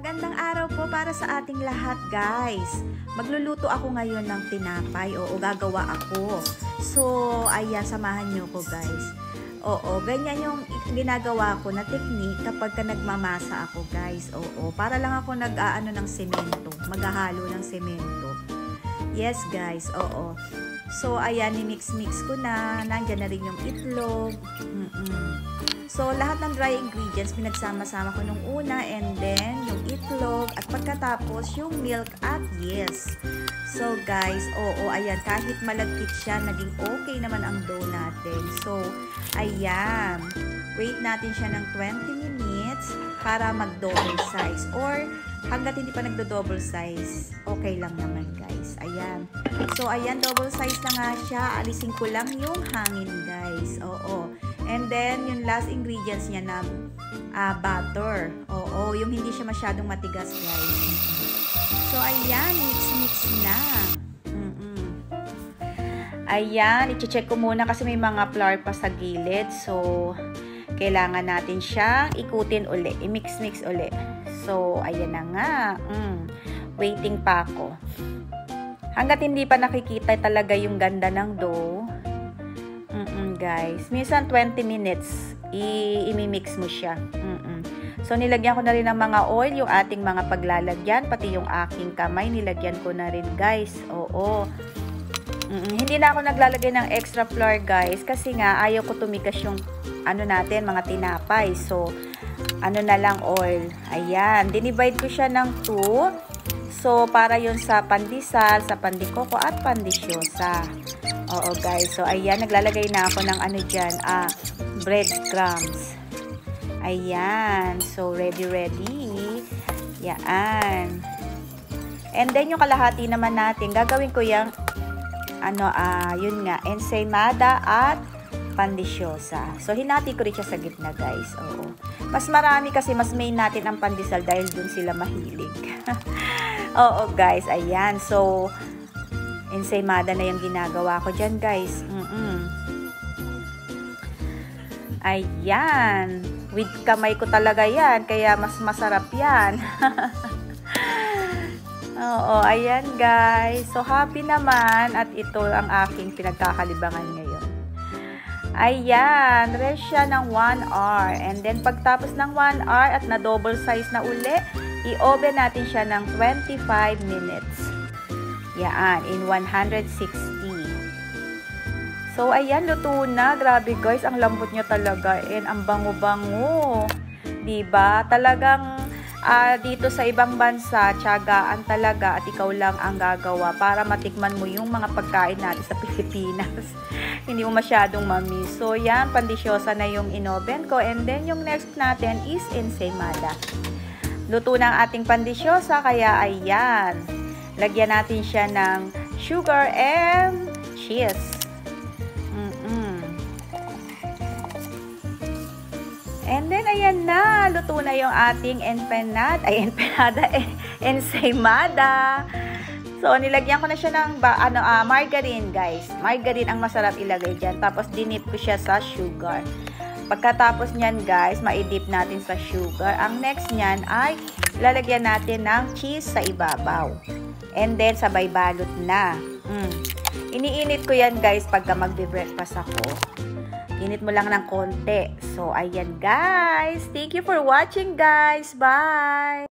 Magandang araw po para sa ating lahat, guys. Magluluto ako ngayon ng tinapay. Oo, gagawa ako. So, ayan, samahan nyo ko, guys. Oo, ganyan yung ginagawa ko na technique kapag ka nagmamasa ako, guys. Oo, para lang ako nag-aano ng semento. Maghahalo ng semento. Yes, guys. Oo. So, ayan, ni-mix-mix ko na. Nandyan na rin yung itlog. So, lahat ng dry ingredients, pinagsama-sama ko nung una, and then, yung itlog, at pagkatapos, yung milk at yeast. So, guys, oo, ayan, kahit malagkit siya, naging okay naman ang dough natin. So, ayan, wait natin siya ng 20 minutes para mag-double size. Or, hanggat hindi pa nagdo-double size, okay lang naman, guys. Ayan. So, ayan, double size na nga siya. Alisin ko lang yung hangin, guys. Oo. And then, yung last ingredients niya na butter. Oo, yung hindi siya masyadong matigas, guys. So, ayan, mix-mix na. Ayan, i-check ko muna kasi may mga flour pa sa gilid. So, kailangan natin siyang ikutin uli. I-mix-mix uli. So, ayan na nga. Waiting pa ako. Hanggat hindi pa nakikita talaga yung ganda ng dough, guys. Minsan 20 minutes i-mix mo siya. So nilagyan ko na rin ng mga oil, yung ating mga paglalagyan, pati yung aking kamay nilagyan ko na rin, guys. Oo. Hindi na ako naglalagay ng extra flour, guys, kasi nga ayaw ko tumigas yung ano natin, mga tinapay. So ano na lang, oil. Ayan, dinivide ko siya ng 2. So, para yun sa pandesal, sa pandikoko, at pandisyosa. Oo, guys. So, ayan, naglalagay na ako ng ano dyan, breadcrumbs. Ayan. So, ready. Yan. And then, yung kalahati naman natin, gagawin ko yung, yun nga, ensaymada at pandisyosa. So, hinati ko rin siya sa gitna, guys. Oo. Mas marami kasi, mas main natin ang pandesal dahil dun sila mahilig. Oo, guys. Ayan. So, ensaymada na yung ginagawa ko dyan, guys. Ayan. With kamay ko talaga yan. Kaya mas masarap yan. Oo, ayan, guys. So, happy naman. At ito ang aking pinagkakalibangan ngayon. Ayan. Rest siya ng 1 hour. And then, pagtapos ng 1 hour at na-double size na uli, i-oven natin siya ng 25 minutes. Yan, in 160. So, ayan, luto na. Grabe, guys, ang lambot niya talaga. And ang bango-bango. Diba? Talagang dito sa ibang bansa, tiyagaan talaga at ikaw lang ang gagawa para matikman mo yung mga pagkain natin sa Pilipinas. Hindi mo masyadong mamiss. So, yan, pandisyosa na yung inoven ko. And then, yung next natin is ensaymada. Luto ng ating pandisyosa, kaya ayan. Lagyan natin siya ng sugar and cheese. And then, ayan na. Luto na yung ating ensaymada. So, nilagyan ko na siya ng margarine, guys. Margarine ang masarap ilagay dyan. Tapos, dinip ko siya sa sugar. Pagkatapos niyan, guys, ma-dip natin sa sugar. Ang next niyan ay lalagyan natin ng cheese sa ibabaw. And then, sabay balot na. Iniinit ko yan, guys, pagka magbe-breakfast ako. Init mo lang ng konti. So, ayan, guys. Thank you for watching, guys. Bye!